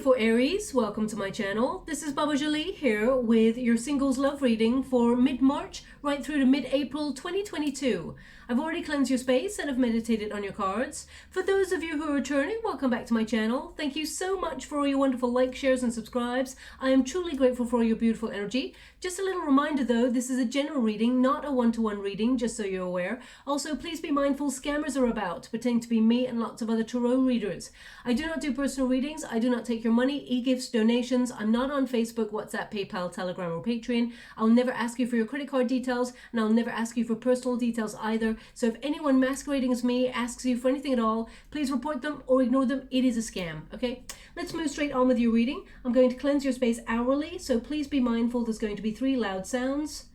beautiful Aries, welcome to my channel. This is Baba Jolie here with your singles love reading for mid-March right through to mid-April 2022. I've already cleansed your space and have meditated on your cards. For those of you who are returning, welcome back to my channel. Thank you so much for all your wonderful likes, shares and subscribes. I am truly grateful for all your beautiful energy. Just a little reminder though, this is a general reading, not a one-to-one reading, just so you're aware. Also, please be mindful scammers are about, pretending to be me and lots of other tarot readers. I do not do personal readings. I do not take your money, e-gifts, donations. I'm not on Facebook, WhatsApp, PayPal, Telegram or Patreon. I'll never ask you for your credit card details and I'll never ask you for personal details either. So if anyone masquerading as me asks you for anything at all, please report them or ignore them. It is a scam, okay? Let's move straight on with your reading. I'm going to cleanse your space hourly, so please be mindful there's going to be 3 loud sounds.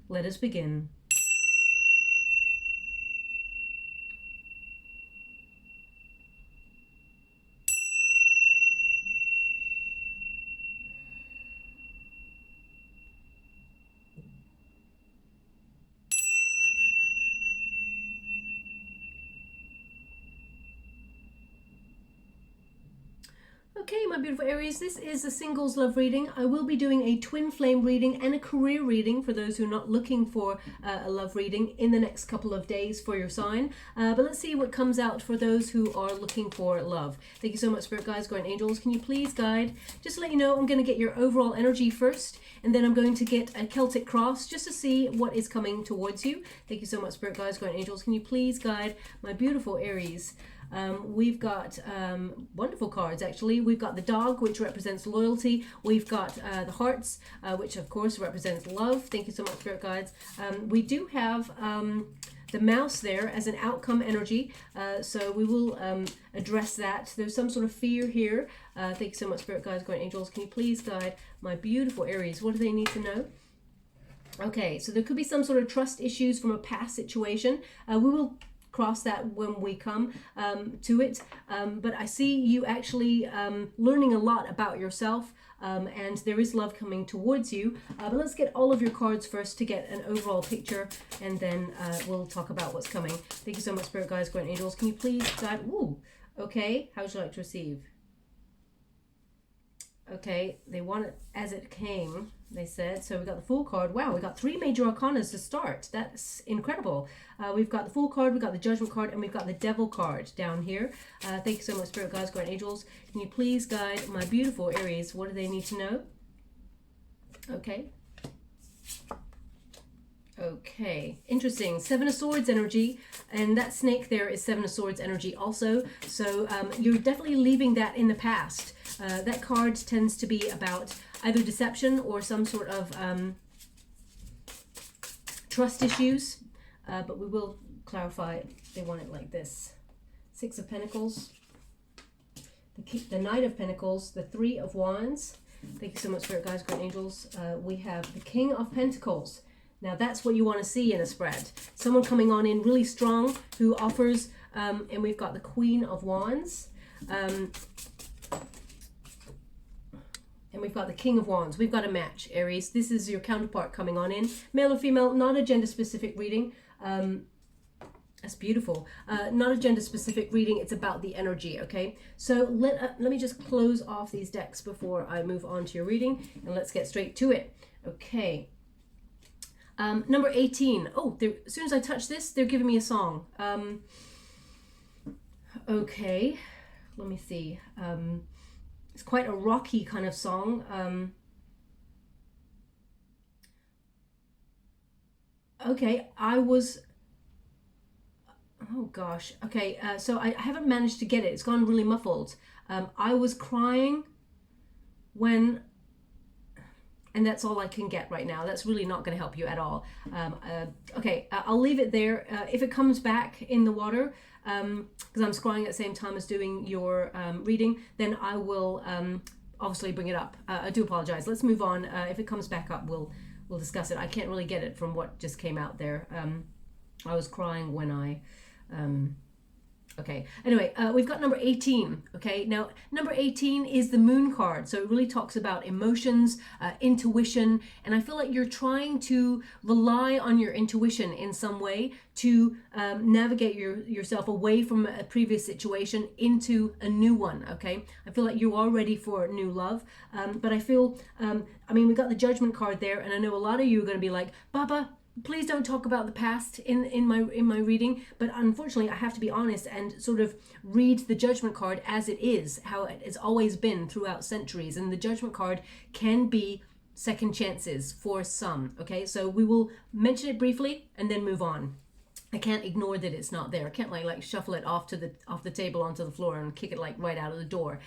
Let us begin. Okay, my beautiful Aries, this is a singles love reading. I will be doing a twin flame reading and a career reading for those who are not looking for a love reading in the next couple of days for your sign. But let's see what comes out for those who are looking for love. Thank you so much, Spirit Guides, Guardian Angels. Can you please guide? Just to let you know, I'm going to get your overall energy first, and then I'm going to get a Celtic cross just to see what is coming towards you. Thank you so much, Spirit Guides, Guardian Angels. Can you please guide my beautiful Aries? We've got wonderful cards actually. We've got the dog, which represents loyalty. We've got the hearts, which of course represents love. Thank you so much, Spirit Guides. We do have the mouse there as an outcome energy, so we will address that. There's some sort of fear here. Thank you so much, Spirit Guides, Guardian Angels. Can you please guide my beautiful Aries? What do they need to know? Okay, so there could be some sort of trust issues from a past situation. We will cross that when we come to it, but I see you actually learning a lot about yourself, and there is love coming towards you, but let's get all of your cards first to get an overall picture, and then we'll talk about what's coming. Thank you so much, Spirit Guides, Guardian Angels. Can you please guide? Ooh, okay, how would you like to receive? Okay, they want it as it came, they said. So we got the Fool card. Wow, we got 3 major arcanas to start. That's incredible. We've got the Fool card, we've got the Judgment card, and we've got the Devil card down here. Thank you so much, Spirit Guides, Guardian Angels. Can you please guide my beautiful Aries? What do they need to know? Okay. Okay, interesting. 7 of Swords energy, and that snake there is 7 of Swords energy also. So you're definitely leaving that in the past. That card tends to be about either deception or some sort of trust issues, but we will clarify. They want it like this. 6 of Pentacles, the Knight of Pentacles, the 3 of Wands. Thank you so much, Spirit Guides, Guardian Angels. We have the King of Pentacles. Now that's what you want to see in a spread. Someone coming on in really strong who offers, and we've got the Queen of Wands. And we've got the King of Wands. We've got a match, Aries. This is your counterpart coming on in. Male or female, not a gender-specific reading. That's beautiful. Not a gender-specific reading. It's about the energy, okay? So let me just close off these decks before I move on to your reading, and let's get straight to it. Okay. Number 18. Oh, as soon as I touch this, they're giving me a song. Okay, let me see. It's quite a rocky kind of song. Okay, oh gosh. Okay, so I haven't managed to get it. It's gone really muffled. I was crying when... And that's all I can get right now. That's really not going to help you at all. Okay, I'll leave it there. If it comes back in the water, because I'm scrying at the same time as doing your reading, then I will obviously bring it up. I do apologize. Let's move on. If it comes back up, we'll discuss it. I can't really get it from what just came out there. I was crying when I Okay, anyway, we've got number 18. Okay, now number 18 is the moon card. So it really talks about emotions, intuition, and I feel like you're trying to rely on your intuition in some way to navigate yourself away from a previous situation into a new one. Okay, I feel like you are ready for new love, but I feel, I mean, we got the Judgment card there, and I know a lot of you are going to be like, Baba, please don't talk about the past in my reading, but unfortunately I have to be honest and sort of read the Judgment card as it is, how it has always been throughout centuries. And the Judgment card can be second chances for some. Okay, so we will mention it briefly and then move on. I can't ignore that it's not there. I can't like shuffle it off the table onto the floor and kick it like right out of the door.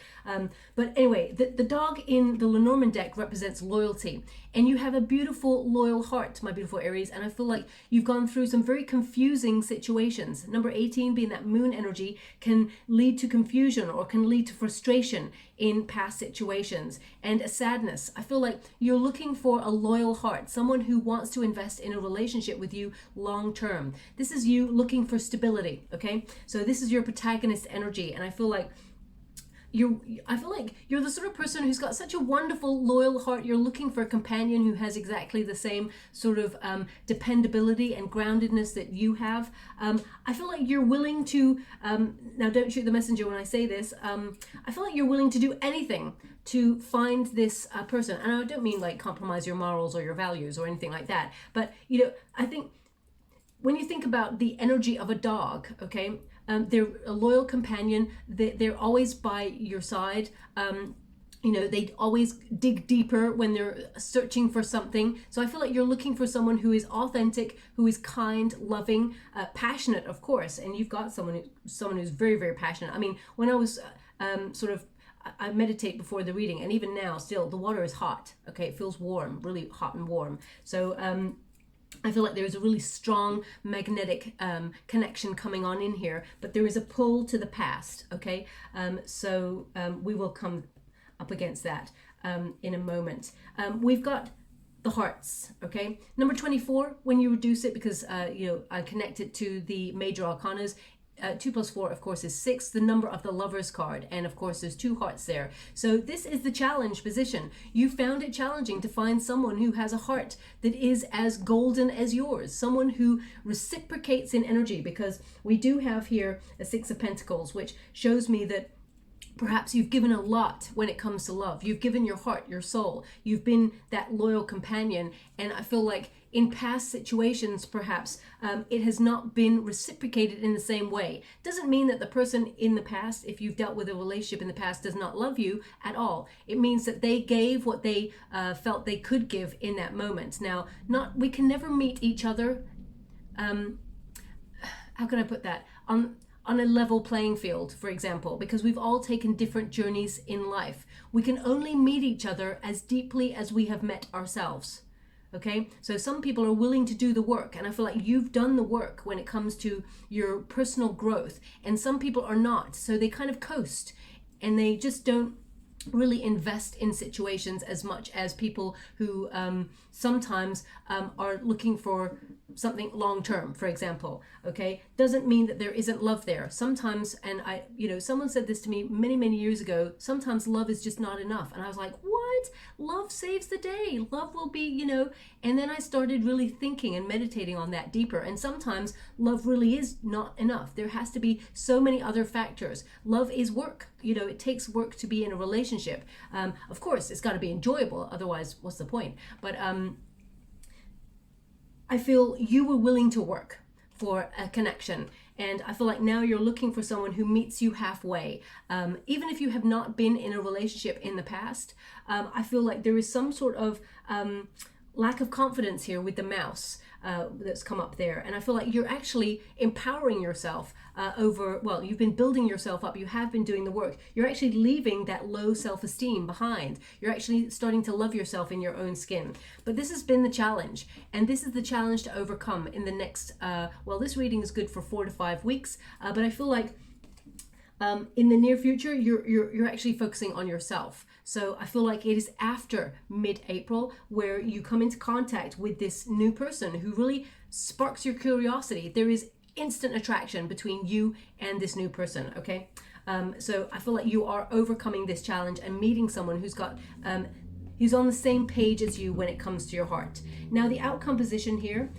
But anyway, the dog in the Lenormand deck represents loyalty, and you have a beautiful loyal heart, my beautiful Aries. And I feel like you've gone through some very confusing situations. Number 18 being that moon energy can lead to confusion or can lead to frustration in past situations and a sadness. I feel like you're looking for a loyal heart, someone who wants to invest in a relationship with you long term. This is you looking for stability. Okay, so this is your protagonist energy, and I feel like you're the sort of person who's got such a wonderful loyal heart. You're looking for a companion who has exactly the same sort of dependability and groundedness that you have. I feel like you're willing to now don't shoot the messenger when I say this. I feel like you're willing to do anything to find this person, and I don't mean like compromise your morals or your values or anything like that, but you know, I think when you think about the energy of a dog, okay, they're a loyal companion. They're always by your side. You know, they always dig deeper when they're searching for something. So I feel like you're looking for someone who is authentic, who is kind, loving, passionate, of course. And you've got someone who's very, very passionate. I mean, when I was I meditate before the reading, and even now, still, the water is hot. Okay, it feels warm, really hot and warm. So I feel like there is a really strong magnetic connection coming on in here, but there is a pull to the past. Okay, so we will come up against that in a moment. We've got the hearts. Okay, number 24. When you reduce it, because you know, I connect it to the major arcanas. 2 plus 4, of course, is 6, the number of the Lovers card, and of course there's 2 hearts there. So this is the challenge position. You found it challenging to find someone who has a heart that is as golden as yours, someone who reciprocates in energy, because we do have here a 6 of Pentacles, which shows me that perhaps you've given a lot when it comes to love. You've given your heart, your soul. You've been that loyal companion, and I feel like in past situations, perhaps it has not been reciprocated in the same way. Doesn't mean that the person in the past, if you've dealt with a relationship in the past, does not love you at all. It means that they gave what they felt they could give in that moment. Now, we can never meet each other. How can I put that? On a level playing field, for example, because we've all taken different journeys in life. We can only meet each other as deeply as we have met ourselves. Okay, so some people are willing to do the work, and I feel like you've done the work when it comes to your personal growth, and some people are not. So they kind of coast, and they just don't really invest in situations as much as people who sometimes are looking for something long term, for example. Okay, doesn't mean that there isn't love there. Sometimes, and someone said this to me many years ago, sometimes love is just not enough. And I was like, what? Love saves the day. Love will be, and then I started really thinking and meditating on that deeper. And sometimes love really is not enough. There has to be so many other factors. Love is work. It takes work to be in a relationship. Of course, it's got to be enjoyable. Otherwise, what's the point? But I feel you were willing to work for a connection, and I feel like now you're looking for someone who meets you halfway. Even if you have not been in a relationship in the past, I feel like there is some sort of lack of confidence here with the mouse that's come up there, and I feel like you're actually empowering yourself you've been building yourself up, you have been doing the work, you're actually leaving that low self-esteem behind, you're actually starting to love yourself in your own skin. But this has been the challenge, and this is the challenge to overcome in the next this reading is good for 4 to 5 weeks, but I feel like in the near future you're actually focusing on yourself. So I feel like it is after mid-April where you come into contact with this new person who really sparks your curiosity. There is instant attraction between you and this new person, okay? So I feel like you are overcoming this challenge and meeting someone who's got who's on the same page as you when it comes to your heart. Now the outcome position here,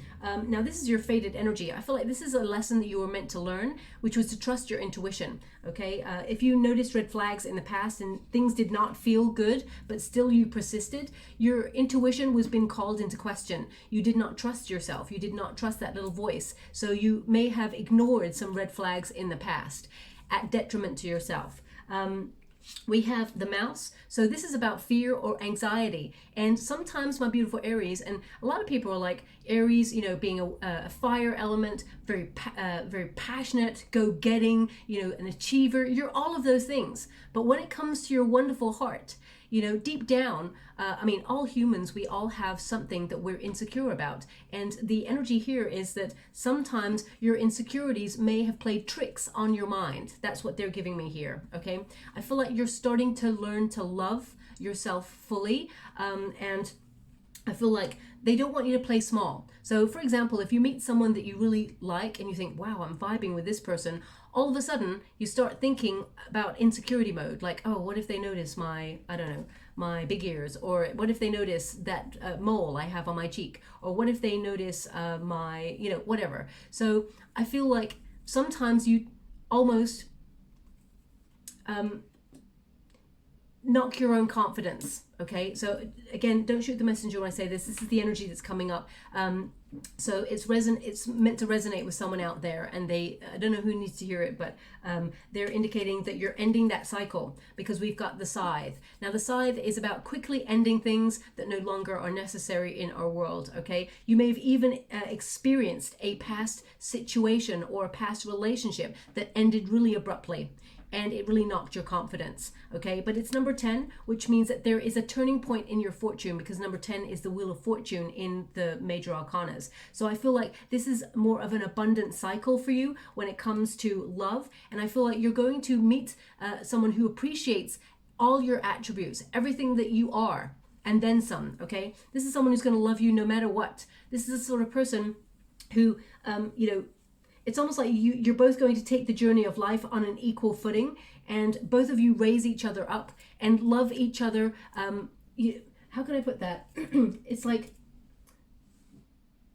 now this is your fated energy. I feel like this is a lesson that you were meant to learn, which was to trust your intuition, okay? If you noticed red flags in the past and things did not feel good, but still you persisted, your intuition was being called into question. You did not trust yourself. You did not trust that little voice. So you may have ignored some red flags in the past at detriment to yourself. We have the mouse. So this is about fear or anxiety. And sometimes, my beautiful Aries, and a lot of people are like, Aries, you know, being a fire element, very passionate, go-getting, you know, an achiever. You're all of those things. But when it comes to your wonderful heart, you know, deep down, I mean, all humans, we all have something that we're insecure about. And the energy here is that sometimes your insecurities may have played tricks on your mind. That's what they're giving me here, okay? I feel like you're starting to learn to love yourself fully. And I feel like they don't want you to play small. So for example, if you meet someone that you really like and you think, wow, I'm vibing with this person, all of a sudden you start thinking about insecurity mode. Like, oh, what if they notice my, I don't know, my big ears? Or what if they notice that mole I have on my cheek? Or what if they notice my, you know, whatever. So I feel like sometimes you almost knock your own confidence, okay? So again, don't shoot the messenger when I say this. This is the energy that's coming up. So it's meant to resonate with someone out there, and I don't know who needs to hear it, but they're indicating that you're ending that cycle, because we've got the scythe. Now the scythe is about quickly ending things that no longer are necessary in our world, okay? You may have even experienced a past situation or a past relationship that ended really abruptly, and it really knocked your confidence, okay? But it's number 10, which means that there is a turning point in your fortune, because number 10 is the Wheel of Fortune in the major arcanas. So I feel like this is more of an abundant cycle for you when it comes to love. And I feel like you're going to meet someone who appreciates all your attributes, everything that you are, and then some, okay? This is someone who's gonna love you no matter what. This is the sort of person who, you know, it's almost like you're both going to take the journey of life on an equal footing, and both of you raise each other up and love each other. How can I put that? It's like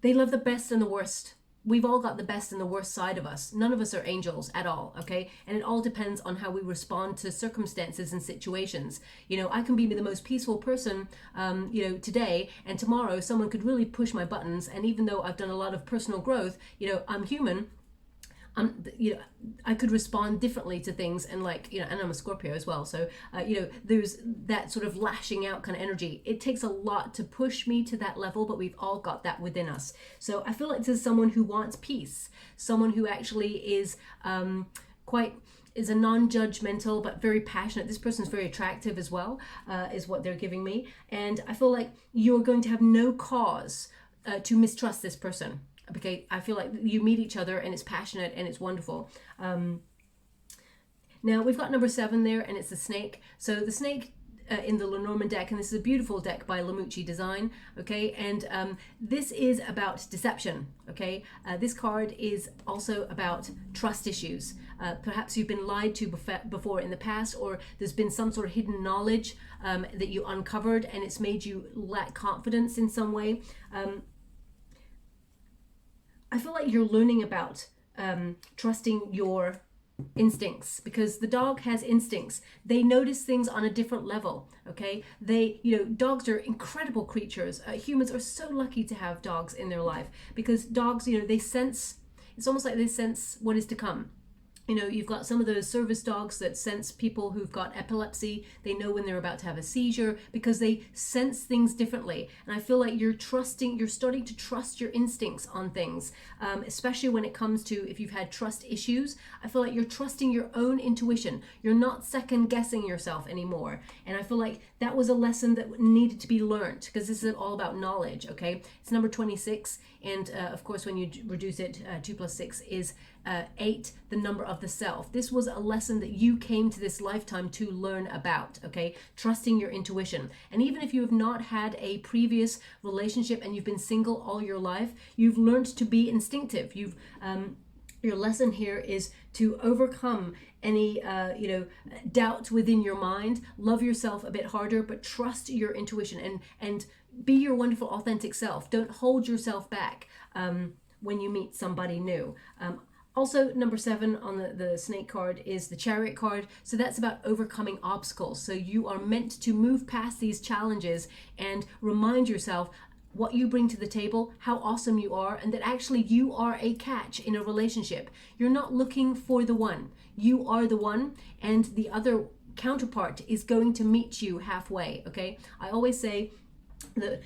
they love the best and the worst. We've all got the best and the worst side of us. None of us are angels at all, okay? And it all depends on how we respond to circumstances and situations. You know, I can be the most peaceful person, you know, today, and tomorrow someone could really push my buttons. And even though I've done a lot of personal growth, you know, I'm human. You know, I could respond differently to things, and like, you know, and I'm a Scorpio as well. So, you know, there's that sort of lashing out kind of energy. It takes a lot to push me to that level, but we've all got that within us. So I feel like this is someone who wants peace, someone who actually is is a non-judgmental but very passionate. This person's very attractive as well, is what they're giving me. And I feel like you're going to have no cause to mistrust this person. Okay, I feel like you meet each other and it's passionate and it's wonderful. Now we've got number 7 there, and it's the snake. So the snake in the Lenormand deck, and this is a beautiful deck by Lamucci Design, okay? And this is about deception, okay? This card is also about trust issues. Perhaps you've been lied to before in the past, or there's been some sort of hidden knowledge that you uncovered, and it's made you lack confidence in some way. I feel like you're learning about trusting your instincts, because the dog has instincts. They notice things on a different level, okay? They, you know, dogs are incredible creatures. Humans are so lucky to have dogs in their life, because dogs, you know, they sense, it's almost like they sense what is to come. You know, you've got some of those service dogs that sense people who've got epilepsy. They know when they're about to have a seizure, because they sense things differently. And I feel like you're starting to trust your instincts on things, especially when it comes to, if you've had trust issues, I feel like you're trusting your own intuition. You're not second guessing yourself anymore. And I feel like that was a lesson that needed to be learned, because this is all about knowledge, okay? It's number 26. And of course, when you reduce it, 2 plus 6 is 8, the number of the self. This was a lesson that you came to this lifetime to learn about, okay? Trusting your intuition. And even if you have not had a previous relationship and you've been single all your life, you've learned to be instinctive. You've Your lesson here is to overcome any doubt within your mind. Love yourself a bit harder, but trust your intuition and be your wonderful authentic self. Don't hold yourself back when you meet somebody new. Also, number 7 on the snake card is the Chariot card. So that's about overcoming obstacles. So you are meant to move past these challenges and remind yourself what you bring to the table, how awesome you are, and that actually you are a catch in a relationship. You're not looking for the one. You are the one, and the other counterpart is going to meet you halfway, okay? I always say that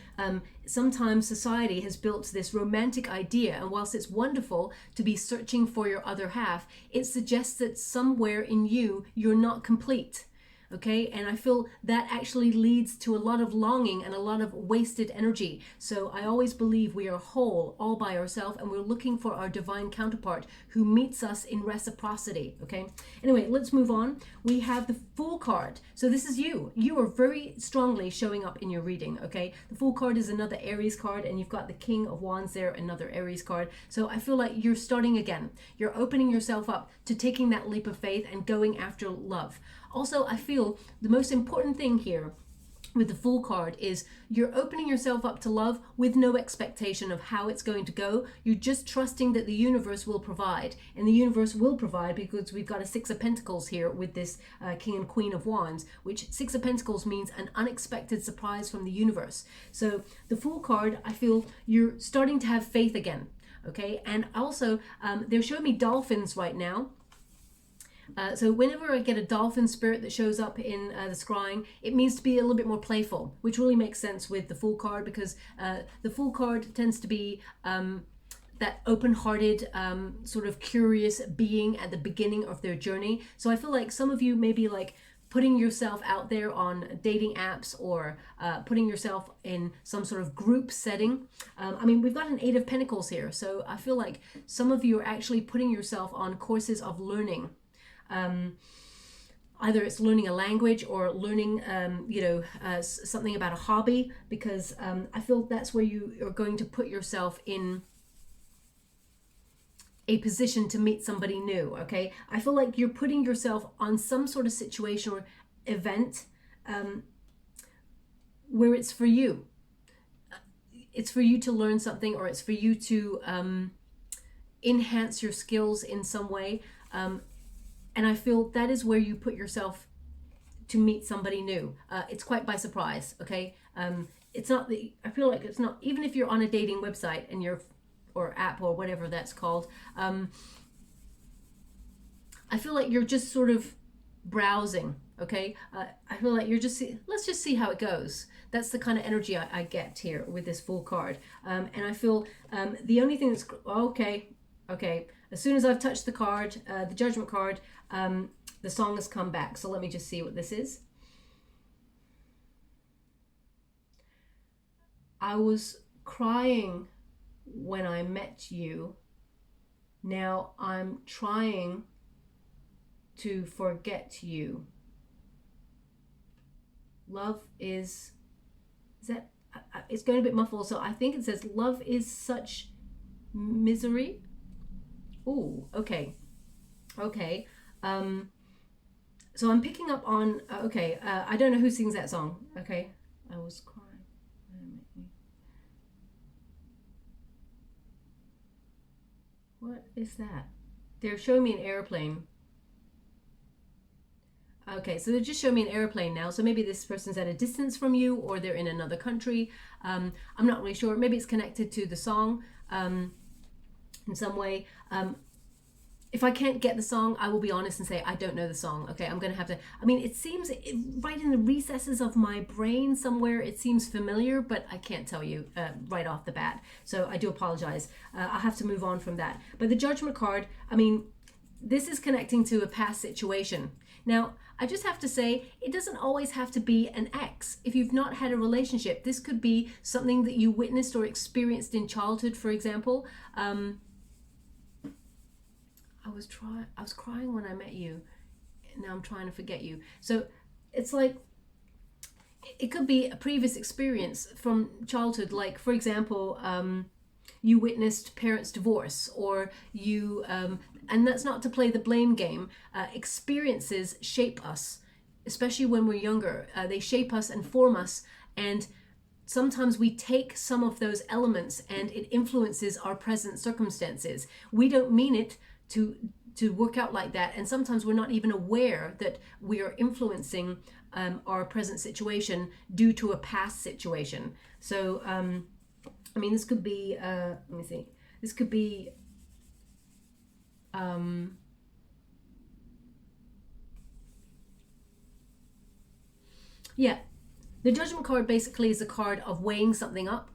sometimes society has built this romantic idea, and whilst it's wonderful to be searching for your other half, it suggests that somewhere in you, you're not complete. Okay, and I feel that actually leads to a lot of longing and a lot of wasted energy. So I always believe we are whole all by ourselves, and we're looking for our divine counterpart who meets us in reciprocity. Okay, anyway, let's move on. We have the Fool card. So this is you. You are very strongly showing up in your reading. Okay, the Fool card is another Aries card, and you've got the King of Wands there, another Aries card. So I feel like you're starting again. You're opening yourself up to taking that leap of faith and going after love. Also, I feel the most important thing here with the Fool card is you're opening yourself up to love with no expectation of how it's going to go. You're just trusting that the universe will provide, and the universe will provide because we've got a 6 of Pentacles here with this King and Queen of Wands, which 6 of Pentacles means an unexpected surprise from the universe. So the Fool card, I feel you're starting to have faith again. Okay, and also they're showing me dolphins right now. So whenever I get a dolphin spirit that shows up in the scrying, it means to be a little bit more playful, which really makes sense with the Fool card, because the Fool card tends to be that open-hearted, sort of curious being at the beginning of their journey. So I feel like some of you may be like putting yourself out there on dating apps, or putting yourself in some sort of group setting. I mean, we've got an 8 of Pentacles here, so I feel like some of you are actually putting yourself on courses of learning. Either it's learning a language or learning, something about a hobby, because I feel that's where you are going to put yourself in a position to meet somebody new, okay? I feel like you're putting yourself on some sort of situation or event where it's for you. It's for you to learn something, or it's for you to enhance your skills in some way. And I feel that is where you put yourself to meet somebody new. It's quite by surprise, okay? It's not the, I feel like it's not, even if you're on a dating website and or app or whatever that's called, I feel like you're just sort of browsing, okay? I feel like you're just, let's just see how it goes. That's the kind of energy I get here with this Fool card. And I feel the only thing that's, okay. As soon as I've touched the card, the Judgment card, the song has come back. So let me just see what this is. I was crying when I met you. Now I'm trying to forget you. Love is that, it's going a bit muffled, so I think it says love is such misery. Oh, okay. So I'm picking up on, I don't know who sings that song. Okay. I was crying. What is that? They're showing me an airplane. Okay, so they're just showing me an airplane now. So maybe this person's at a distance from you, or they're in another country. I'm not really sure. Maybe it's connected to the song in some way. If I can't get the song, I will be honest and say I don't know the song. Okay, I'm going to have to, I mean, it seems right in the recesses of my brain somewhere, it seems familiar, but I can't tell you right off the bat. So I do apologize. I'll have to move on from that. But the Judgment card, I mean, this is connecting to a past situation. Now, I just have to say, it doesn't always have to be an ex. If you've not had a relationship, this could be something that you witnessed or experienced in childhood, for example. I was crying when I met you. Now I'm trying to forget you. So it's like, it could be a previous experience from childhood. Like, for example, you witnessed parents divorce, or you, and that's not to play the blame game. Experiences shape us, especially when we're younger. They shape us and form us, and sometimes we take some of those elements and it influences our present circumstances. We don't mean it to work out like that, and sometimes we're not even aware that we are influencing our present situation due to a past situation. So I mean, this could be let me see, this could be yeah, the Judgment card basically is a card of weighing something up.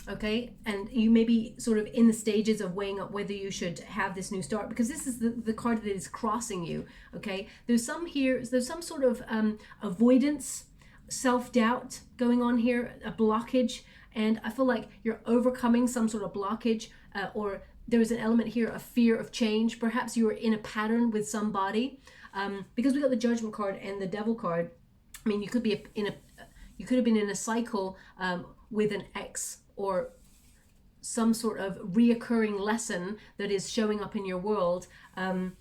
Okay, and you may be sort of in the stages of weighing up whether you should have this new start, because this is the card that is crossing you. Okay, there's some sort of avoidance, self-doubt going on here, a blockage, and I feel like you're overcoming some sort of blockage, or there's an element here of fear of change. Perhaps you were in a pattern with somebody, because we got the Judgment card and the Devil card. I mean, you could be you could have been in a cycle with an ex, or some sort of reoccurring lesson that is showing up in your world, and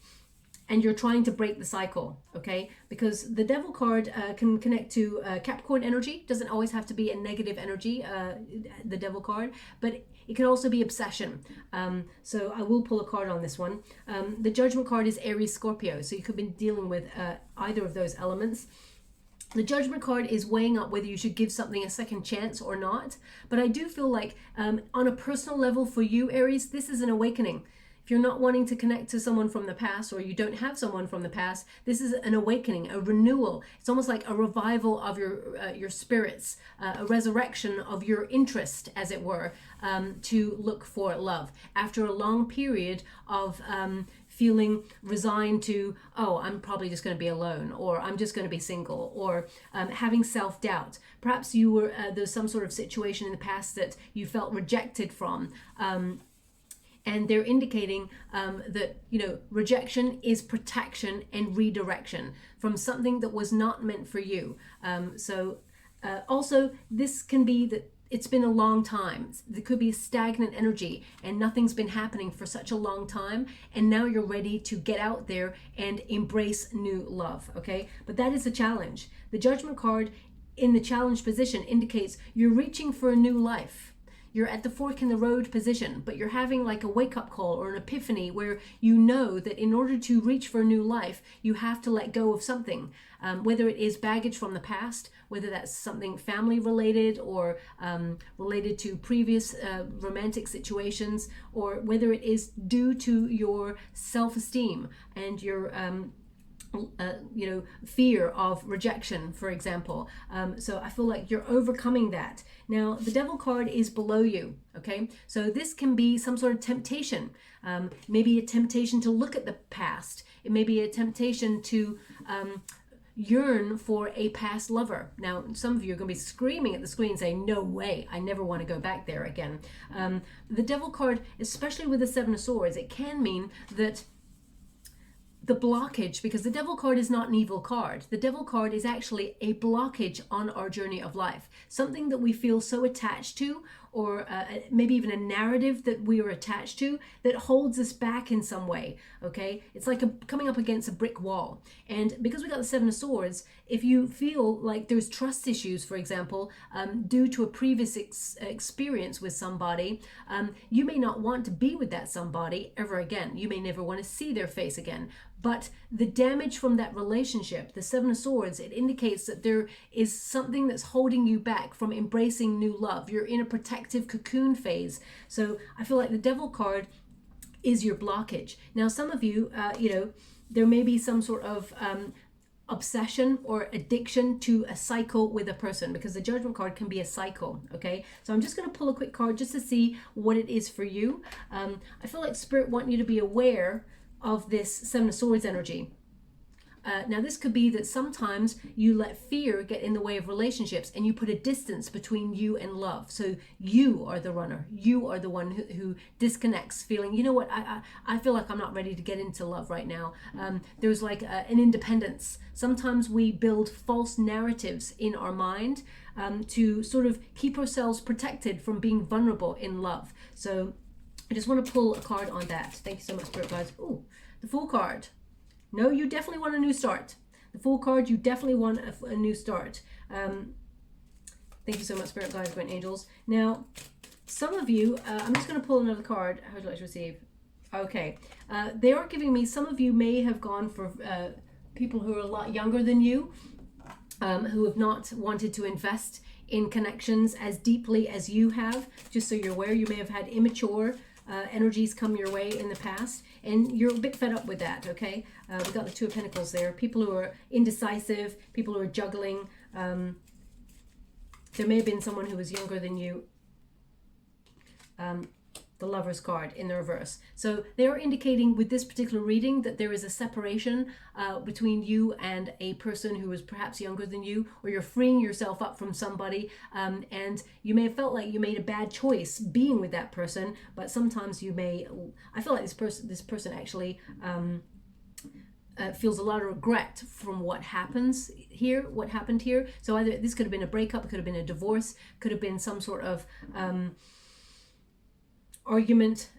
you're trying to break the cycle. Okay, because the Devil card can connect to Capricorn energy. Doesn't always have to be a negative energy, the Devil card, but it can also be obsession. So I will pull a card on this one. The Judgment card is Aries, Scorpio, so you could be dealing with either of those elements. The Judgment card is weighing up whether you should give something a second chance or not. But I do feel like on a personal level for you, Aries, this is an awakening. If you're not wanting to connect to someone from the past, or you don't have someone from the past, this is an awakening, a renewal. It's almost like a revival of your spirits, a resurrection of your interest, as it were, to look for love. After a long period of feeling resigned to, oh, I'm probably just going to be alone, or I'm just going to be single, or having self-doubt. Perhaps you were there's some sort of situation in the past that you felt rejected from, and they're indicating that, you know, rejection is protection and redirection from something that was not meant for you. Also, this can be that it's been a long time. There could be a stagnant energy and nothing's been happening for such a long time, and now you're ready to get out there and embrace new love. Okay, but that is a challenge. The Judgment card in the challenge position indicates you're reaching for a new life. You're at the fork in the road position, but you're having like a wake-up call or an epiphany where you know that in order to reach for a new life, you have to let go of something, whether it is baggage from the past, whether that's something family related, or related to previous romantic situations, or whether it is due to your self-esteem and your you know, fear of rejection, for example. So I feel like you're overcoming that. Now, the Devil card is below you, okay? So this can be some sort of temptation, maybe a temptation to look at the past. It may be a temptation to yearn for a past lover. Now, some of you are going to be screaming at the screen saying, no way, I never want to go back there again. The Devil card, especially with the Seven of Swords, it can mean that the blockage, because the Devil card is not an evil card. The Devil card is actually a blockage on our journey of life. Something that we feel so attached to, or maybe even a narrative that we are attached to that holds us back in some way, okay? It's like coming up against a brick wall. And because we got the Seven of Swords, if you feel like there's trust issues, for example, due to a previous experience with somebody, you may not want to be with that somebody ever again. You may never want to see their face again. But the damage from that relationship, the Seven of Swords, it indicates that there is something that's holding you back from embracing new love. You're in a protective cocoon phase. So I feel like the Devil card is your blockage. Now, some of you, you know, there may be some sort of obsession or addiction to a cycle with a person, because the Judgment card can be a cycle, okay? So I'm just going to pull a quick card just to see what it is for you. I feel like Spirit want you to be aware of this Seven of Swords energy. Now, this could be that sometimes you let fear get in the way of relationships and you put a distance between you and love. So you are the runner. You are the one who disconnects, feeling, you know what, I feel like I'm not ready to get into love right now. There's like an independence. Sometimes we build false narratives in our mind to sort of keep ourselves protected from being vulnerable in love. So I just want to pull a card on that. Thank you so much, Spirit Guides. Ooh, the Fool card. No, you definitely want a new start. The Fool card, you definitely want a new start. Thank you so much, Spirit Guides, Great Angels. Now, some of you, I'm just going to pull another card. How would you like to receive? Okay. They are giving me, some of you may have gone for people who are a lot younger than you, who have not wanted to invest in connections as deeply as you have. Just so you're aware, you may have had immature energies come your way in the past, and you're a bit fed up with that, okay? We got the Two of Pentacles there. People who are indecisive, people who are juggling. There may have been someone who was younger than you. The Lover's card in the reverse. So they're indicating with this particular reading that there is a separation between you and a person who is perhaps younger than you, or you're freeing yourself up from somebody, and you may have felt like you made a bad choice being with that person, but sometimes you may, I feel like this person actually feels a lot of regret from what happened here. So either this could have been a breakup, it could have been a divorce, could have been some sort of argument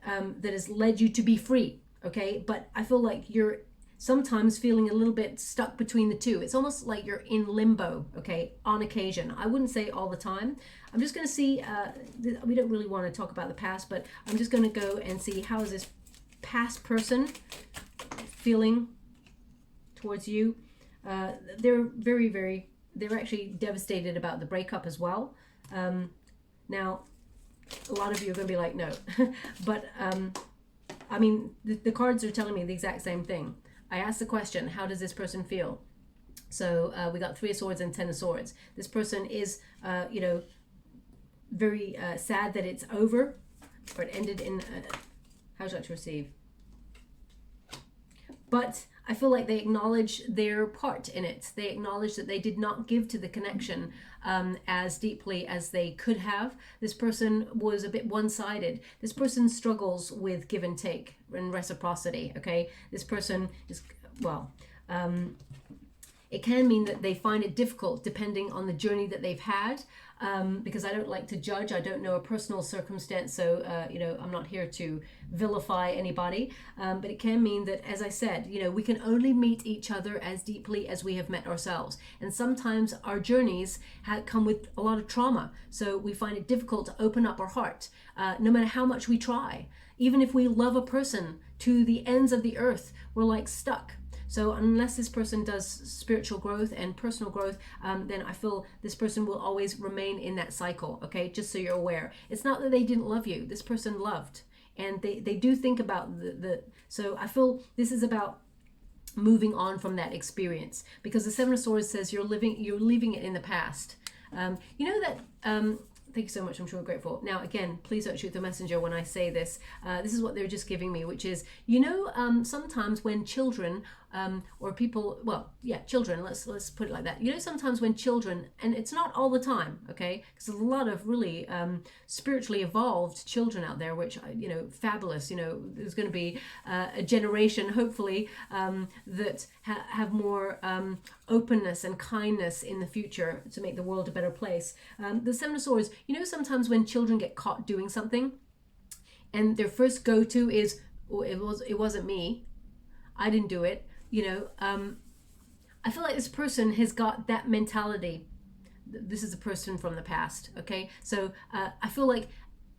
that has led you to be free, okay? But I feel like you're sometimes feeling a little bit stuck between the two. It's almost like you're in limbo, okay, on occasion. I wouldn't say all the time. I'm just going to see, we don't really want to talk about the past, but I'm just going to go and see how is this past person feeling towards you. They're they're actually devastated about the breakup as well. Now, a lot of you are going to be like, no. But, I mean, the cards are telling me the exact same thing. I asked the question, how does this person feel? So we got Three of Swords and Ten of Swords. This person is, you know, very sad that it's over, or it ended in, how would you like to receive? But I feel like they acknowledge their part in it. They acknowledge that they did not give to the connection as deeply as they could have. This person was a bit one-sided. This person struggles with give and take and reciprocity, okay? This person is, well, it can mean that they find it difficult depending on the journey that they've had, because I don't like to judge. I don't know a personal circumstance, so you know, I'm not here to vilify anybody, but it can mean that, as I said, you know, we can only meet each other as deeply as we have met ourselves, and sometimes our journeys come with a lot of trauma, so we find it difficult to open up our heart, no matter how much we try. Even if we love a person to the ends of the earth, we're like stuck. So unless this person does spiritual growth and personal growth, then I feel this person will always remain in that cycle, okay? Just so you're aware. It's not that they didn't love you. This person loved. And they do think about so I feel this is about moving on from that experience. Because the Seven of Swords says you're leaving it in the past. You know that... Thank you so much. I'm sure grateful. Now, again, please don't shoot the messenger when I say this. This is what they're just giving me, which is, you know, sometimes when children or people, well, yeah, children, let's put it like that. You know, sometimes when children, and it's not all the time, okay, because there's a lot of really spiritually evolved children out there, which, you know, fabulous. You know, there's going to be a generation, hopefully, that have more openness and kindness in the future to make the world a better place. The Seven of Swords, you know, sometimes when children get caught doing something and their first go-to is, oh, it wasn't me, I didn't do it, you know, I feel like this person has got that mentality. This is a person from the past, okay? So I feel like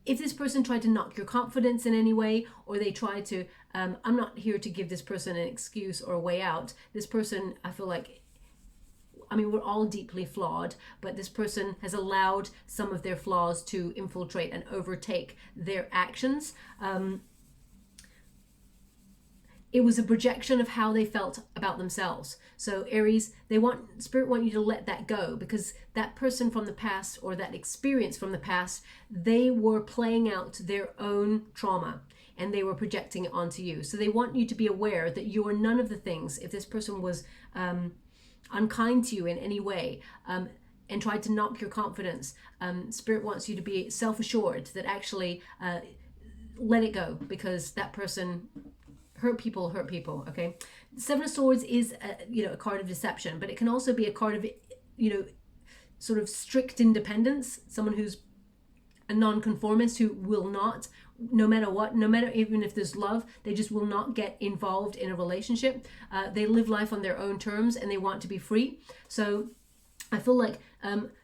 if this person tried to knock your confidence in any way, or they try to, I'm not here to give this person an excuse or a way out. This person, I feel like, I mean, we're all deeply flawed, but this person has allowed some of their flaws to infiltrate and overtake their actions. it was a projection of how they felt about themselves. So Aries, Spirit want you to let that go, because that person from the past, or that experience from the past, they were playing out their own trauma and they were projecting it onto you. So they want you to be aware that you are none of the things. If this person was unkind to you in any way, and tried to knock your confidence, Spirit wants you to be self-assured that actually let it go, because that person hurt people, okay? Seven of Swords is a card of deception, but it can also be a card of sort of strict independence, someone who's a non-conformist, who will not, no matter what, no matter even if there's love, they just will not get involved in a relationship. They live life on their own terms and they want to be free. So I feel like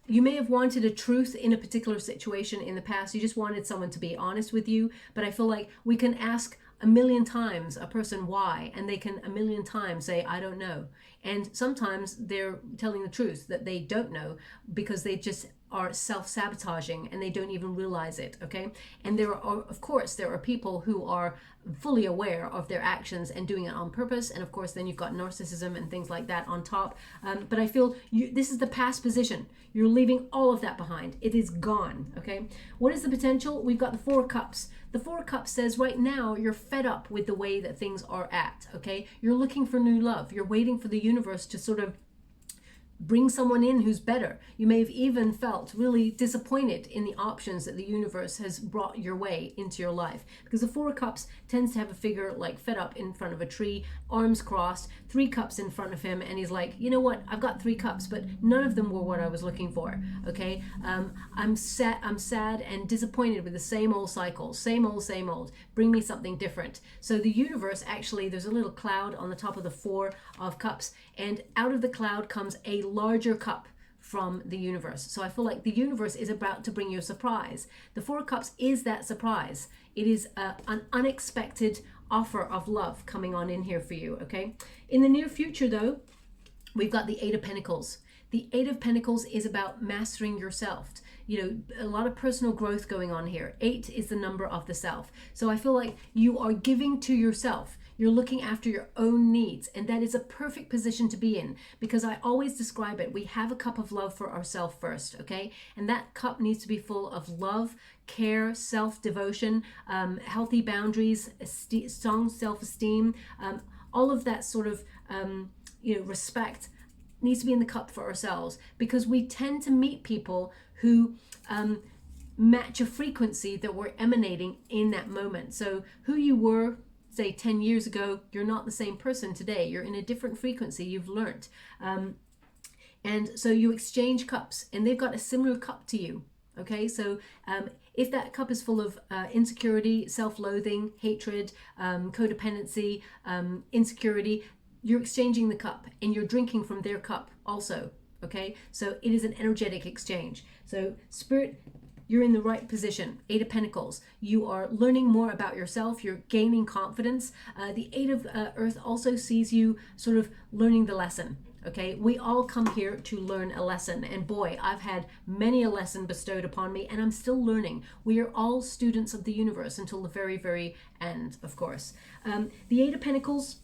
you may have wanted a truth in a particular situation in the past. You just wanted someone to be honest with you. But I feel like we can ask a million times a person why, and they can a million times say, I don't know. And sometimes they're telling the truth that they don't know, because they just are self-sabotaging and they don't even realize it, okay? And there are, of course, there are people who are fully aware of their actions and doing it on purpose. And of course, then you've got narcissism and things like that on top. But I feel this is the past position. You're leaving all of that behind. It is gone, okay? What is the potential? We've got the Four of Cups. The Four of Cups says right now you're fed up with the way that things are at, okay? You're looking for new love. You're waiting for the universe to sort of bring someone in who's better. You may have even felt really disappointed in the options that the universe has brought your way into your life, because the Four of Cups tends to have a figure like fed up in front of a tree, arms crossed, 3 cups in front of him, and he's like, you know what, I've got 3 cups, but none of them were what I was looking for, okay? I'm sad and disappointed with the same old cycle, same old, bring me something different. So the universe, actually, there's a little cloud on the top of the Four of Cups, and out of the cloud comes a larger cup from the universe. So I feel like the universe is about to bring you a surprise. The Four of Cups is that surprise. It is an unexpected offer of love coming on in here for you, okay? In the near future, though, we've got the Eight of Pentacles. The Eight of Pentacles is about mastering yourself. You know, a lot of personal growth going on here. 8 is the number of the self. So I feel like you are giving to yourself. You're looking after your own needs, and that is a perfect position to be in, because I always describe it. We have a cup of love for ourselves first, okay? And that cup needs to be full of love, care, self-devotion, healthy boundaries, strong self-esteem, all of that sort of, respect needs to be in the cup for ourselves, because we tend to meet people who match a frequency that we're emanating in that moment. So who you were, say 10 years ago, you're not the same person today. You're in a different frequency, you've learned. And so you exchange cups, and they've got a similar cup to you, okay? So if that cup is full of insecurity, self-loathing, hatred, codependency, insecurity, you're exchanging the cup, and you're drinking from their cup also, okay? So it is an energetic exchange. So Spirit, you're in the right position. 8 of Pentacles. You are learning more about yourself. You're gaining confidence. The 8 of Earth also sees you sort of learning the lesson. Okay, we all come here to learn a lesson, and boy, I've had many a lesson bestowed upon me, and I'm still learning. We are all students of the universe until the very, very end, of course. The 8 of Pentacles,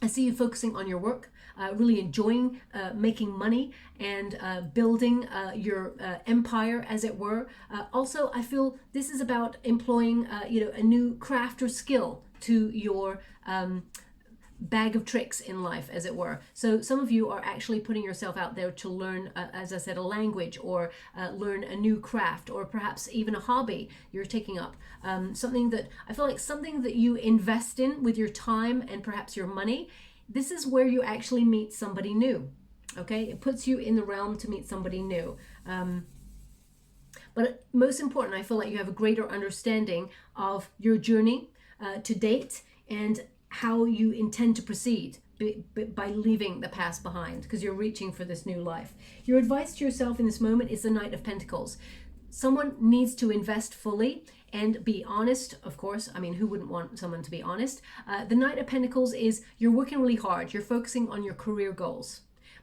I see you focusing on your work, really enjoying making money and building your empire, as it were. Also, I feel this is about employing, a new craft or skill to your bag of tricks in life, as it were. So some of you are actually putting yourself out there to learn, as I said, a language, or learn a new craft, or perhaps even a hobby you're taking up. Something that I feel like something that you invest in with your time and perhaps your money. This is where you actually meet somebody new, okay? It puts you in the realm to meet somebody new. But most important, I feel like you have a greater understanding of your journey to date, and how you intend to proceed by leaving the past behind, because you're reaching for this new life. Your advice to yourself in this moment is the Knight of Pentacles. Someone needs to invest fully and be honest, of course. I mean, who wouldn't want someone to be honest? The Knight of Pentacles is you're working really hard. You're focusing on your career goals.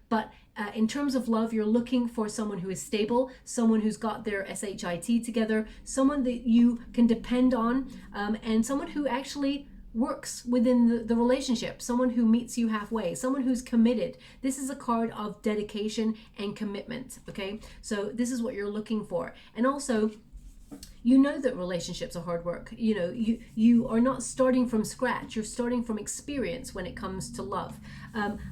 But in terms of love, you're looking for someone who is stable, someone who's got their SHIT together, someone that you can depend on, and someone who actually works within the relationship, someone who meets you halfway, someone who's committed. This is a card of dedication and commitment, okay? So this is what you're looking for. And also, you know that relationships are hard work. You know, you are not starting from scratch. You're starting from experience when it comes to love.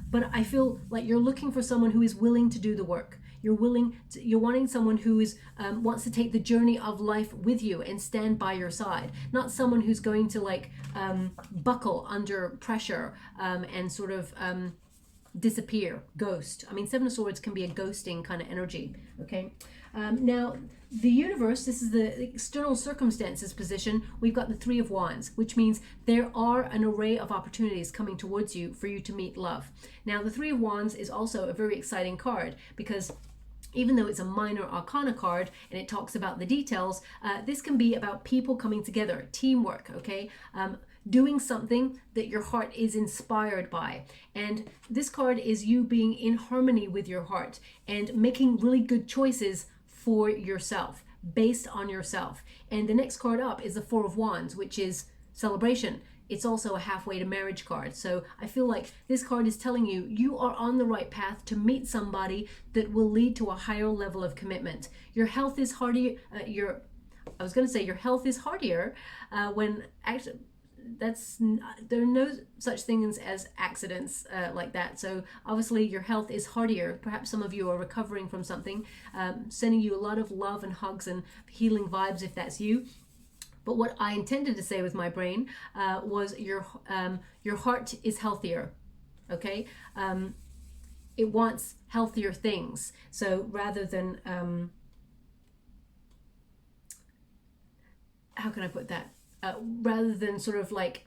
But I feel like you're looking for someone who is willing to do the work. You're wanting someone who is wants to take the journey of life with you and stand by your side, not someone who's going to like buckle under pressure and sort of disappear, ghost. I mean, Seven of Swords can be a ghosting kind of energy, okay? Now, the universe, this is the external circumstances position. We've got the Three of Wands, which means there are an array of opportunities coming towards you for you to meet love. Now, the Three of Wands is also a very exciting card because even though it's a minor arcana card and it talks about the details, this can be about people coming together, teamwork, okay? Doing something that your heart is inspired by. And this card is you being in harmony with your heart and making really good choices for yourself, based on yourself. And the next card up is the Four of Wands, which is celebration. It's also a halfway to marriage card. So I feel like this card is telling you, you are on the right path to meet somebody that will lead to a higher level of commitment. Your health is hardier, your health is hardier when actually, there are no such things as accidents like that. So obviously your health is hardier. Perhaps some of you are recovering from something, sending you a lot of love and hugs and healing vibes if that's you. But what I intended to say with my brain was your heart is healthier, okay? It wants healthier things. So rather than, how can I put that? Rather than sort of like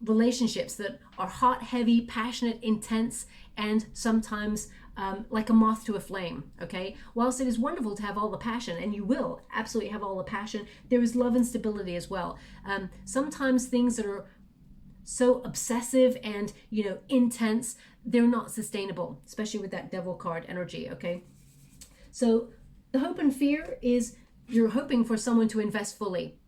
relationships that are hot, heavy, passionate, intense, and sometimes like a moth to a flame, okay? Whilst it is wonderful to have all the passion, and you will absolutely have all the passion, there is love and stability as well. Sometimes things that are so obsessive and, you know, intense, they're not sustainable, especially with that Devil card energy, okay? So the hope and fear is you're hoping for someone to invest fully.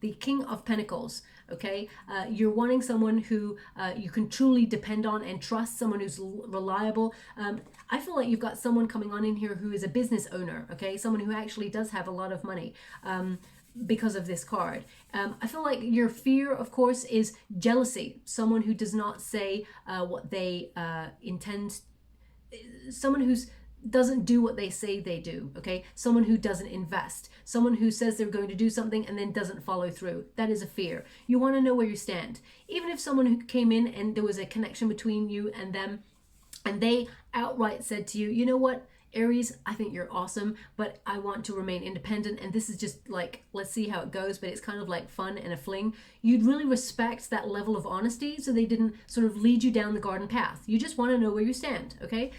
The King of Pentacles, okay? You're wanting someone who you can truly depend on and trust, someone who's reliable. I feel like you've got someone coming on in here who is a business owner, okay? Someone who actually does have a lot of money because of this card. I feel like your fear, of course, is jealousy. Someone who does not say what they intend. Someone who's doesn't do what they say they do, okay? Someone who doesn't invest. Someone who says they're going to do something and then doesn't follow through. That is a fear. You want to know where you stand. Even if someone who came in and there was a connection between you and them, and they outright said to you, you know what, Aries, I think you're awesome, but I want to remain independent, and this is just like, let's see how it goes, but it's kind of like fun and a fling. You'd really respect that level of honesty so they didn't sort of lead you down the garden path. You just want to know where you stand, okay?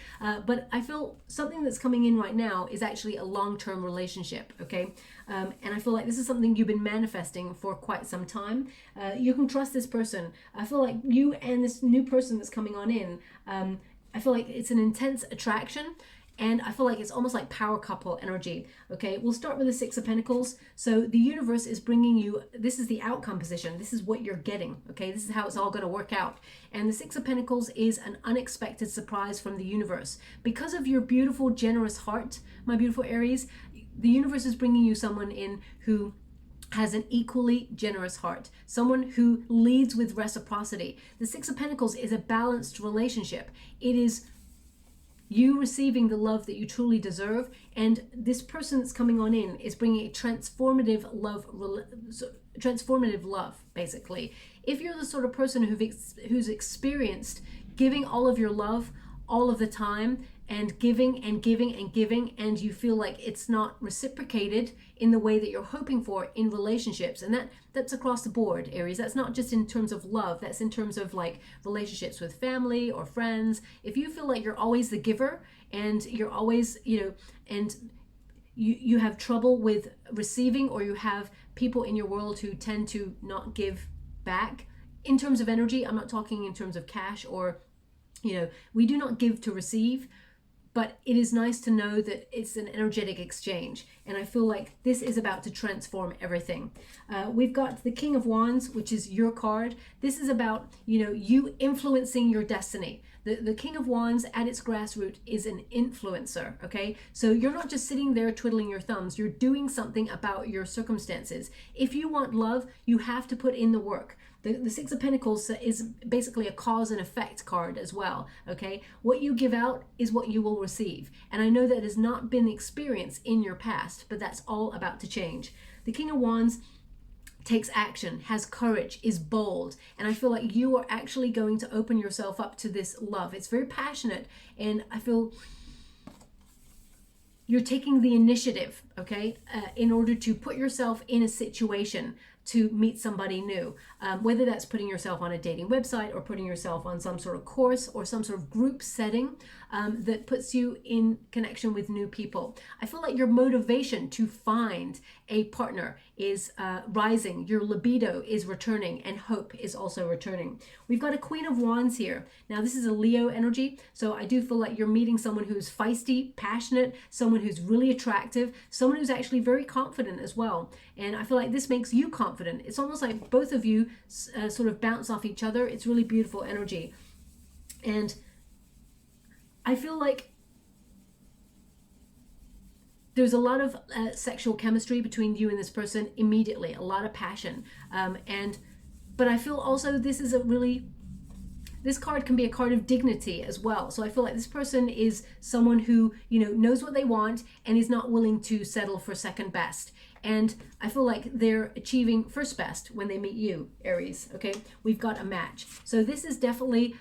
But I feel something that's coming in right now is actually a long-term relationship, okay? And I feel like this is something you've been manifesting for quite some time. You can trust this person. I feel like you and this new person that's coming on in, I feel like it's an intense attraction. And I feel like it's almost like power couple energy, okay? We'll start with the Six of Pentacles. So the universe is bringing you, this is the outcome position. This is what you're getting, okay? This is how it's all going to work out. And the Six of Pentacles is an unexpected surprise from the universe. Because of your beautiful, generous heart, my beautiful Aries, the universe is bringing you someone in who has an equally generous heart, someone who leads with reciprocity. The Six of Pentacles is a balanced relationship. It is you receiving the love that you truly deserve, and this person that's coming on in is bringing a transformative love, basically. If you're the sort of person who's experienced giving all of your love all of the time, and giving and giving and giving, and you feel like it's not reciprocated in the way that you're hoping for in relationships, and that's across the board, Aries. That's not just in terms of love, that's in terms of like relationships with family or friends. If you feel like you're always the giver and you're always, you know, and you have trouble with receiving, or you have people in your world who tend to not give back in terms of energy, I'm not talking in terms of cash or, you know, we do not give to receive. but it is nice to know that it's an energetic exchange. And I feel like this is about to transform everything. We've got the King of Wands, which is your card. This is about, you influencing your destiny. The King of Wands at its grassroots is an influencer, okay? So you're not just sitting there twiddling your thumbs, you're doing something about your circumstances. If you want love, you have to put in the work. The Six of Pentacles is basically a cause and effect card as well, okay? What you give out is what you will receive. And I know that has not been the experience in your past, but that's all about to change. The King of Wands takes action, has courage, is bold, and I feel like you are actually going to open yourself up to this love. It's very passionate, and I feel you're taking the initiative, okay, in order to put yourself in a situation to meet somebody new, whether that's putting yourself on a dating website or putting yourself on some sort of course or some sort of group setting that puts you in connection with new people. I feel like your motivation to find a partner is rising, your libido is returning, and hope is also returning. We've got a Queen of Wands here. Now this is a Leo energy, so I do feel like you're meeting someone who's feisty, passionate, someone who's really attractive, someone who's actually very confident as well. And I feel like this makes you confident. It's almost like both of you sort of bounce off each other. It's really beautiful energy. And I feel like there's a lot of sexual chemistry between you and this person immediately, a lot of passion. But I feel also this card can be a card of dignity as well. So I feel like this person is someone who, knows what they want and is not willing to settle for second best. And I feel like they're achieving first best when they meet you, Aries, okay? We've got a match. So this is definitely,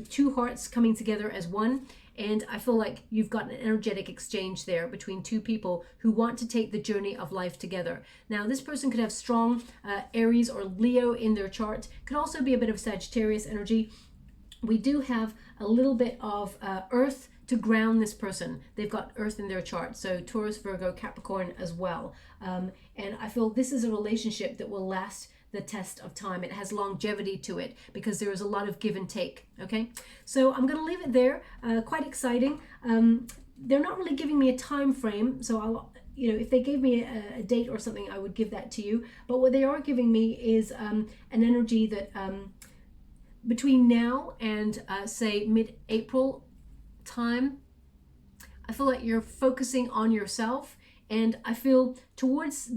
two hearts coming together as one. And I feel like you've got an energetic exchange there between two people who want to take the journey of life together. Now, this person could have strong Aries or Leo in their chart. Could also be a bit of Sagittarius energy. We do have a little bit of Earth to ground this person. They've got Earth in their chart. So Taurus, Virgo, Capricorn as well. And I feel this is a relationship that will last the test of time. It has longevity to it because there is a lot of give and take, okay? So I'm going to leave it there. Quite exciting. They're not really giving me a time frame, so I'll, if they gave me a date or something, I would give that to you. But what they are giving me is an energy that between now and say mid-April time, I feel like you're focusing on yourself, and I feel towards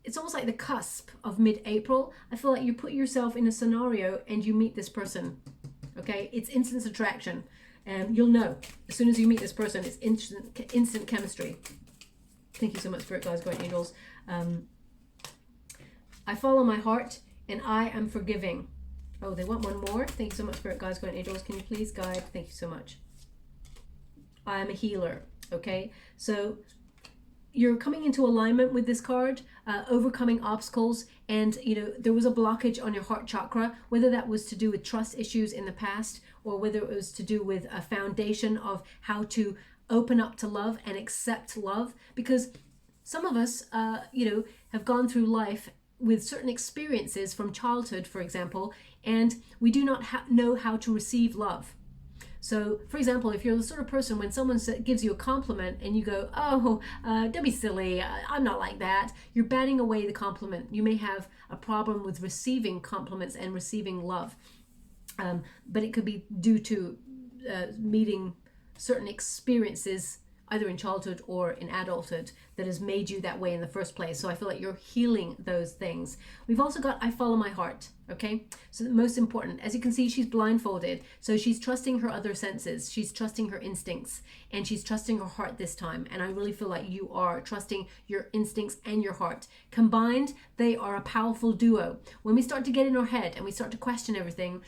it's almost like the cusp of mid-April, I feel like you put yourself in a scenario and you meet this person, okay? It's instant attraction. You'll know as soon as you meet this person, it's instant chemistry. Thank you so much, Spirit Guides, Guardian Angels. I follow my heart and I am forgiving. Oh, they want one more. Thank you so much, Spirit Guides, Guardian Angels. Can you please guide? Thank you so much. I am a healer, okay? So you're coming into alignment with this card, overcoming obstacles, and there was a blockage on your heart chakra, whether that was to do with trust issues in the past or whether it was to do with a foundation of how to open up to love and accept love, because some of us have gone through life with certain experiences from childhood, for example, and we do not know how to receive love. So, for example, if you're the sort of person when someone gives you a compliment and you go, oh, don't be silly, I'm not like that, you're batting away the compliment. You may have a problem with receiving compliments and receiving love. But it could be due to meeting certain experiences either in childhood or in adulthood that has made you that way in the first place. So I feel like you're healing those things. We've also got I follow my heart, okay? So the most important, as you can see, she's blindfolded. So she's trusting her other senses. She's trusting her instincts, and she's trusting her heart this time. And I really feel like you are trusting your instincts and your heart. Combined, they are a powerful duo. When we start to get in our head and we start to question everything,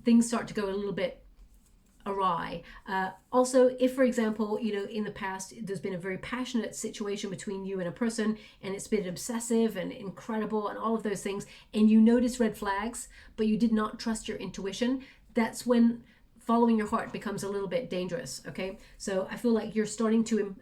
things start to go a little bit awry. Also, if, for example, in the past, there's been a very passionate situation between you and a person, and it's been obsessive and incredible and all of those things, and you notice red flags, but you did not trust your intuition, that's when following your heart becomes a little bit dangerous, okay? So I feel like you're starting to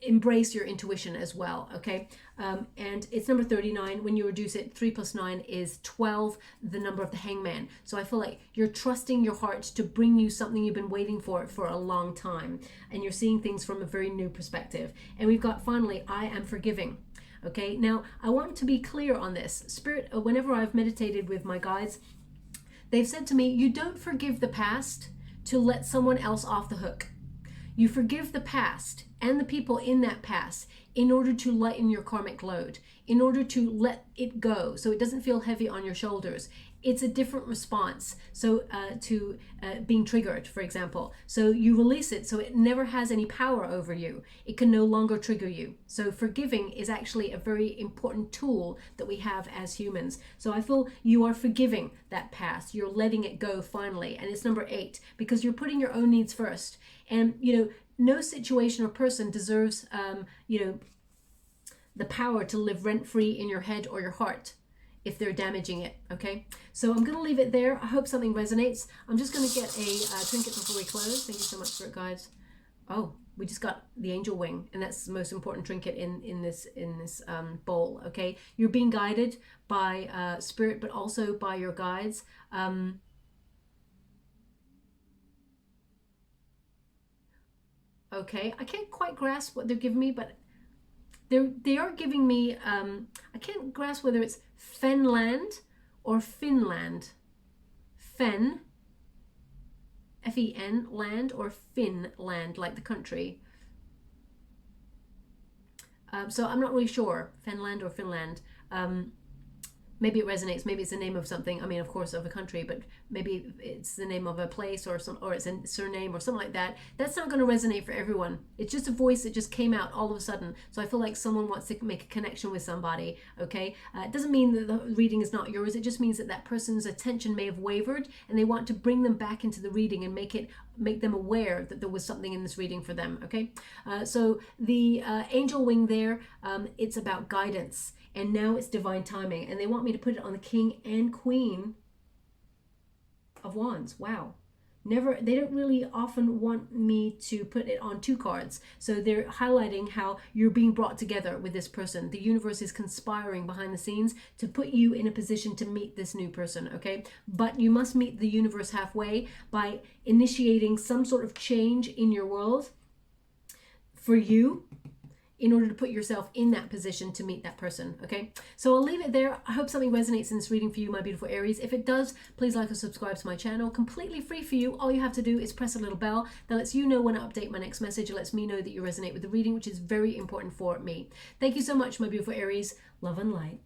embrace your intuition as well, okay? And it's number 39. When you reduce it, 3 plus 9 is 12, the number of the hangman. So I feel like you're trusting your heart to bring you something you've been waiting for a long time, and you're seeing things from a very new perspective. And we've got, finally, I am forgiving. Okay, now I want to be clear on this. Spirit, whenever I've meditated with my guides, they've said to me, you don't forgive the past to let someone else off the hook. You forgive the past and the people in that past in order to lighten your karmic load, in order to let it go so it doesn't feel heavy on your shoulders. It's a different response to being triggered, for example. So you release it so it never has any power over you. It can no longer trigger you. So forgiving is actually a very important tool that we have as humans. So I feel you are forgiving that past. You're letting it go finally. And it's number 8, because you're putting your own needs first. And, no situation or person deserves, the power to live rent-free in your head or your heart if they're damaging it, okay? So I'm going to leave it there. I hope something resonates. I'm just going to get a trinket before we close. Thank you so much, Spirit Guides. Oh, we just got the angel wing, and that's the most important trinket in this bowl, okay? You're being guided by Spirit, but also by your guides. Okay, I can't quite grasp what they're giving me, but they are giving me, I can't grasp whether it's Fenland or Finland. Fen, F-E-N, land, or Finland, like the country. So I'm not really sure, Finland or Finland. Maybe it resonates. Maybe it's the name of something. I mean, of course, of a country, but maybe it's the name of a place or it's a surname or something like that. That's not going to resonate for everyone. It's just a voice that just came out all of a sudden. So I feel like someone wants to make a connection with somebody. Okay, it doesn't mean that the reading is not yours. It just means that that person's attention may have wavered, and they want to bring them back into the reading and make them aware that there was something in this reading for them. Okay, so the angel wing there, it's about guidance. And now it's divine timing. And they want me to put it on the King and Queen of Wands. Wow. They don't really often want me to put it on 2 cards. So they're highlighting how you're being brought together with this person. The universe is conspiring behind the scenes to put you in a position to meet this new person, okay? But you must meet the universe halfway by initiating some sort of change in your world for you, in order to put yourself in that position to meet that person, okay? So I'll leave it there. I hope something resonates in this reading for you, my beautiful Aries. If it does, please like or subscribe to my channel. Completely free for you. All you have to do is press a little bell that lets you know when I update my next message. It lets me know that you resonate with the reading, which is very important for me. Thank you so much, my beautiful Aries. Love and light.